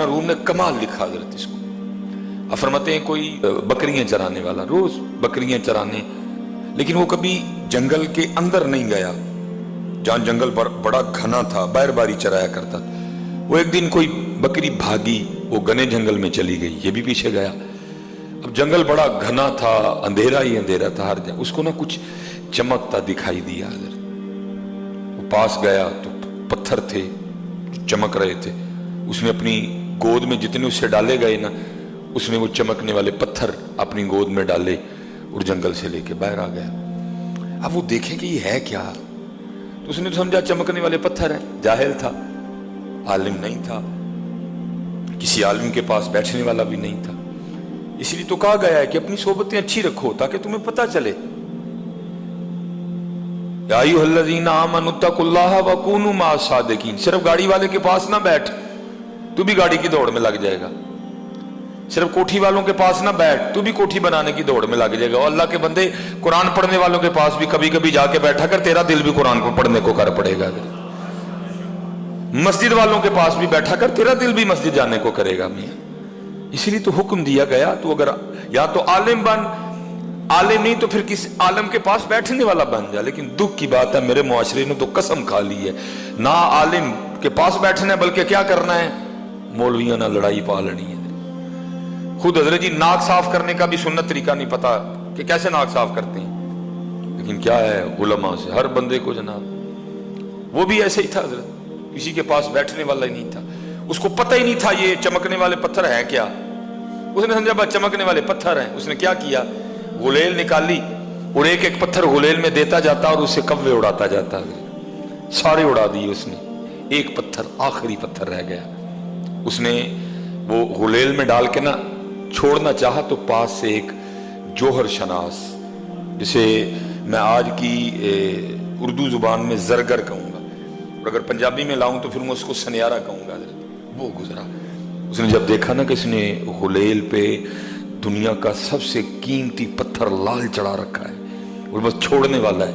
روم نے کمال لکھا حضرت اس کو. اب فرماتے ہیں کوئی بکریاں چرانے والا روز بکریاں چرانے، لیکن وہ کبھی جنگل کے اندر نہیں گیا جہاں جنگل بڑا گھنا تھا، باہر باری چرایا کرتا تھا. وہ ایک دن کوئی بکری بھاگی، وہ گھنے جنگل میں چلی گئی، یہ بھی پیچھے گیا. اب جنگل بڑا گھنا تھا، اندھیرا ہی اندھیرا تھا ہر جگہ. اس کو نا کچھ چمکتا دکھائی دیا حضرت. وہ پاس گیا تو پتھر تھے جو چمک رہے تھے. اس نے اپنی گود میں جتنے اس سے ڈالے گئے نا، اس نے وہ چمکنے والے پتھر اپنی گود میں ڈالے اور جنگل سے لے کے باہر آ گیا. اب وہ دیکھے کہ یہ ہے کیا، تو اس نے سمجھا چمکنے والے پتھر ہیں. جاہل تھا، عالم نہیں تھا، کسی عالم کے پاس بیٹھنے والا بھی نہیں تھا. اس لیے تو کہا گیا ہے کہ اپنی صحبتیں اچھی رکھو تاکہ تمہیں پتہ چلے. یا ایھا الذین آمنوا اتقوا اللہ وکونوا مع الصادقین. صرف گاڑی والے کے پاس نہ بیٹھ، تو بھی گاڑی کی دوڑ میں لگ جائے گا. صرف کوٹھی والوں کے پاس نہ بیٹھ، تو بھی کوٹھی بنانے کی دوڑ میں لگ جائے گا. اور اللہ کے بندے قرآن پڑھنے والوں کے پاس بھی کبھی کبھی جا کے بیٹھا کر، تیرا دل بھی قرآن کو پڑھنے کو کر پڑے گا. مسجد والوں کے پاس بھی بیٹھا کر، تیرا دل بھی مسجد جانے کو کرے گا. میاں اسی لیے تو حکم دیا گیا، تو اگر یا تو عالم بن، عالم نہیں تو پھر کسی عالم کے پاس بیٹھنے والا بن جا. لیکن دکھ کی بات ہے میرے معاشرے نے تو قسم کھا لی ہے، نہ عالم کے پاس بیٹھنا ہے بلکہ کیا کرنا ہے، مولویاں نہ لڑائی پالنی ہے. خود حضرت جی ناک صاف کرنے کا بھی سنت طریقہ نہیں پتا کہ کیسے ناک صاف کرتے ہیں، لیکن کیا ہے علماء سے ہر بندے کو جناب. وہ بھی ایسے ہی تھا حضرت، کسی کے پاس بیٹھنے والا ہی نہیں تھا. اس کو پتہ ہی نہیں تھا یہ چمکنے والے پتھر ہیں کیا. اس نے سمجھا بس چمکنے والے پتھر ہیں. اس نے کیا کیا، غلیل نکالی اور ایک ایک پتھر غلیل میں دیتا جاتا اور اس سے کوے اڑاتا جاتا. سارے اڑا دیے اس نے، ایک پتھر آخری پتھر رہ گیا. اس نے وہ غلیل میں ڈال کے نا چھوڑنا چاہا تو پاس سے ایک جوہر شناس، جسے میں آج کی اردو زبان میں زرگر کہوں گا، اور اگر پنجابی میں لاؤں تو پھر میں اس کو سنیارہ کہوں گا. وہ گزرا. اس نے جب دیکھا نا کہ اس نے غلیل پہ دنیا کا سب سے قیمتی پتھر لال چڑھا رکھا ہے اور بس چھوڑنے والا ہے،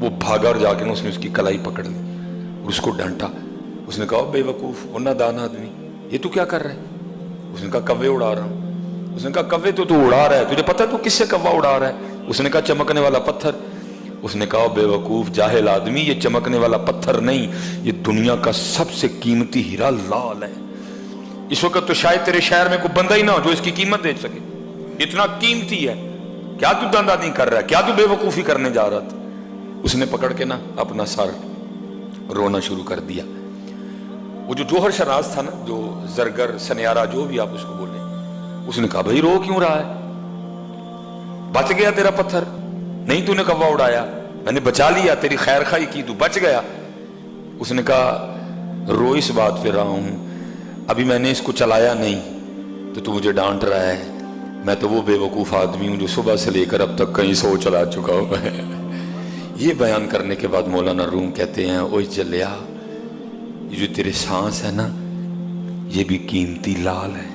وہ بھاگا اور جا کے نا اس نے اس کی کلائی پکڑ لی اور اس کو ڈانٹا. اس نے کہا بے وقوف اور نادان آدمی، یہ تو کیا کر رہا ہے؟ اس نے کہا کوے اڑا رہا ہوں. اس نے کہا کوے تو اڑا رہا ہے، تجھے پتہ تو کس سے کوا اڑا رہا ہے؟ اس نے کہا چمکنے والا پتھر. اس نے کہا بے وقوف جاہل آدمی، یہ چمکنے والا پتھر نہیں، یہ دنیا کا سب سے قیمتی ہیرا لال ہے. اس وقت تو شاید تیرے شہر میں کوئی بندہ ہی نہ ہو جو اس کی قیمت دے سکے، اتنا قیمتی ہے. کیا تو دندہ نہیں کر رہا ہے، کیا تو بے وقوفی کرنے جا رہا تھا؟ اس نے پکڑ کے نا اپنا سر رونا شروع کر دیا. وہ جو جوہر شناس تھا نا، جو زرگر سنیارہ جو بھی آپ اس کو بولیں، اس نے کہا بھائی رو کیوں رہا ہے؟ بچ گیا تیرا پتھر، نہیں تو نے کوا اڑایا، میں نے بچا لیا، تیری خیر خواہی کی، تو بچ گیا. اس نے کہا رو اس بات پہ رہا ہوں، ابھی میں نے اس کو چلایا نہیں تو مجھے ڈانٹ رہا ہے. میں تو وہ بے وقوف آدمی ہوں جو صبح سے لے کر اب تک کہیں 100 چلا چکا ہوا ہے. یہ بیان کرنے کے بعد مولانا روم کہتے ہیں اوہ جلیا، یہ جو تیرے سانس ہے نا، یہ بھی قیمتی لال ہے،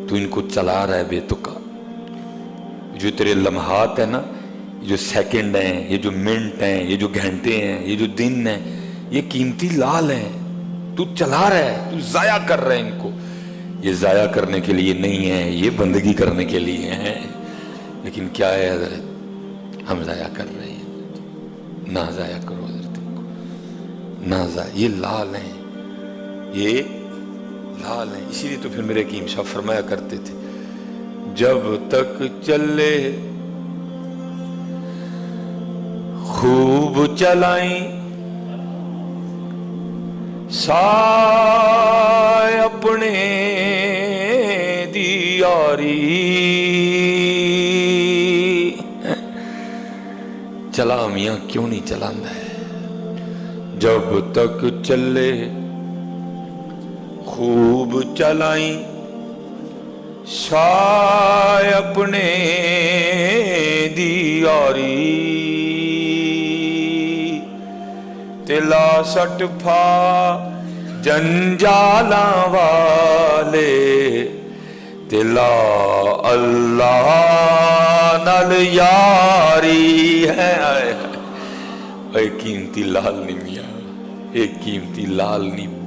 تو ان کو چلا رہا ہے بے تکا. جو تیرے لمحات ہیں نا، یہ جو سیکنڈ ہیں، یہ جو منٹ ہیں، یہ جو گھنٹے ہیں، یہ جو دن ہیں، یہ قیمتی لال ہیں. تو چلا رہا ہے، تو ضائع کر رہا ہے ان کو. یہ ضائع کرنے کے لیے نہیں ہے، یہ بندگی کرنے کے لیے ہیں. لیکن کیا ہے حضرت، ہم ضائع کر رہے ہیں. نہ ضائع کرو حضرت ان کو، نہ ضائع. یہ لال ہیں، یہ لال ہیں. اسی لیے تو پھر میرے حکیم صاحب فرمایا کرتے تھے جب تک چلے خوب چلائیں سائے اپنے دی یاری. چلا میاں کیوں نہیں چلاندہ ہے؟ جب تک چلے خوب چلائیں سائے اپنے دی یاری. تلا سٹ پھا جنجالاں والے، تلا اللہ نال یاری ہے. اے قیمتی لال نہیں میاں، اے قیمتی لال نہیں،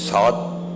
7